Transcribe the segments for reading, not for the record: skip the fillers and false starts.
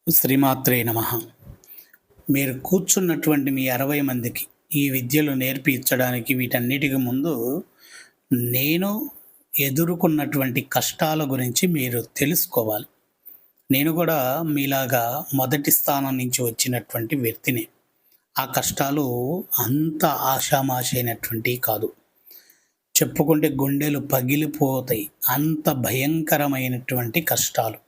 శ్రీమాత్రే నమః. మీరు కూర్చున్నటువంటి మీ 60 మందికి ఈ విద్యలు నేర్పించడానికి వీటన్నిటికి ముందు నేను ఎదుర్కొన్నటువంటి కష్టాల గురించి మీరు తెలుసుకోవాలి. నేను కూడా మీలాగా మొదటి స్థానం నుంచి వచ్చినటువంటి వ్యక్తిని. ఆ కష్టాలు అంత ఆషామాషి అయినటువంటివి కాదు. చెప్పుకుంటే గుండెలు పగిలిపోతాయి. అంత భయంకరమైనటువంటి కష్టాలు.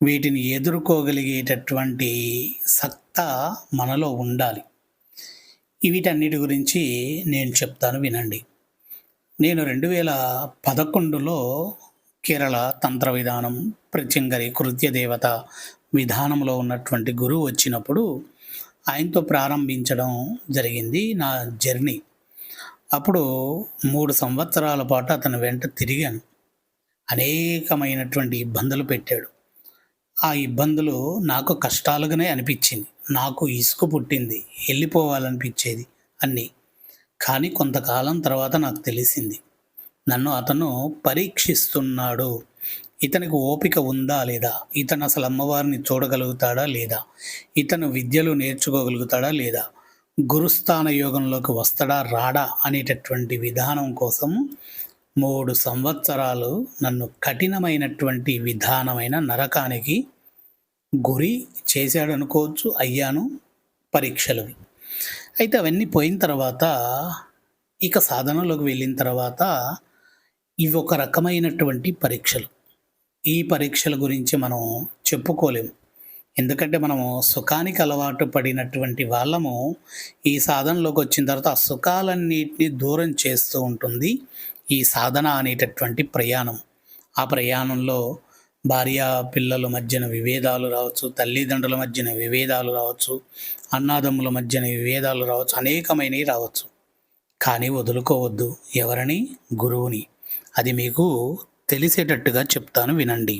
వీటిని ఎదుర్కోగలిగేటటువంటి సత్తా మనలో ఉండాలి. వీటన్నిటి గురించి నేను చెప్తాను వినండి. నేను 2011లో కేరళ తంత్ర విధానం, ప్రత్యంగరి, కృత్య దేవత విధానంలో ఉన్నటువంటి గురువు వచ్చినప్పుడు ఆయనతో ప్రారంభించడం జరిగింది నా జర్నీ. అప్పుడు 3 సంవత్సరాల పాటు అతని వెంట తిరిగాను. అనేకమైనటువంటి ఇబ్బందులు పెట్టాడు. ఆ ఇబ్బందులు నాకు కష్టాలుగానే అనిపించింది. నాకు ఇసుక పుట్టింది. వెళ్ళిపోవాలనిపించేది అన్నీ. కానీ కొంతకాలం తర్వాత నాకు తెలిసింది. నన్ను అతను పరీక్షిస్తున్నాడు. ఇతనికి ఓపిక ఉందా లేదా? ఇతను అసలు అమ్మవారిని చూడగలుగుతాడా లేదా? ఇతను విద్యలు నేర్చుకోగలుగుతాడా లేదా? గురుస్థాన యోగంలోకి వస్తాడా రాడా అనేటటువంటి విధానం కోసం 3 సంవత్సరాలు నన్ను కఠినమైనటువంటి విధానమైన నరకానికి గురి చేశాడనుకోవచ్చు. అయ్యాను పరీక్షలవి. అయితే అవన్నీ పోయిన తర్వాత ఇక సాధనలోకి వెళ్ళిన తర్వాత ఇవి ఒక రకమైనటువంటి పరీక్షలు. ఈ పరీక్షల గురించి మనం చెప్పుకోలేము. ఎందుకంటే మనము సుఖానికి అలవాటు పడినటువంటి వాళ్ళము ఈ సాధనలోకి వచ్చిన తర్వాత ఆ సుఖాలన్నిటిని దూరం చేస్తూ ఉంటుంది ఈ సాధన అనేటటువంటి ప్రయాణం. ఆ ప్రయాణంలో భార్య పిల్లల మధ్యన విభేదాలు రావచ్చు, తల్లిదండ్రుల మధ్యన విభేదాలు రావచ్చు, అన్నాదమ్ముల మధ్యన విభేదాలు రావచ్చు, అనేకమైనవి రావచ్చు. కానీ వదులుకోవద్దు ఎవరిని? గురువుని. అది మీకు తెలిసేటట్టుగా చెప్తాను వినండి.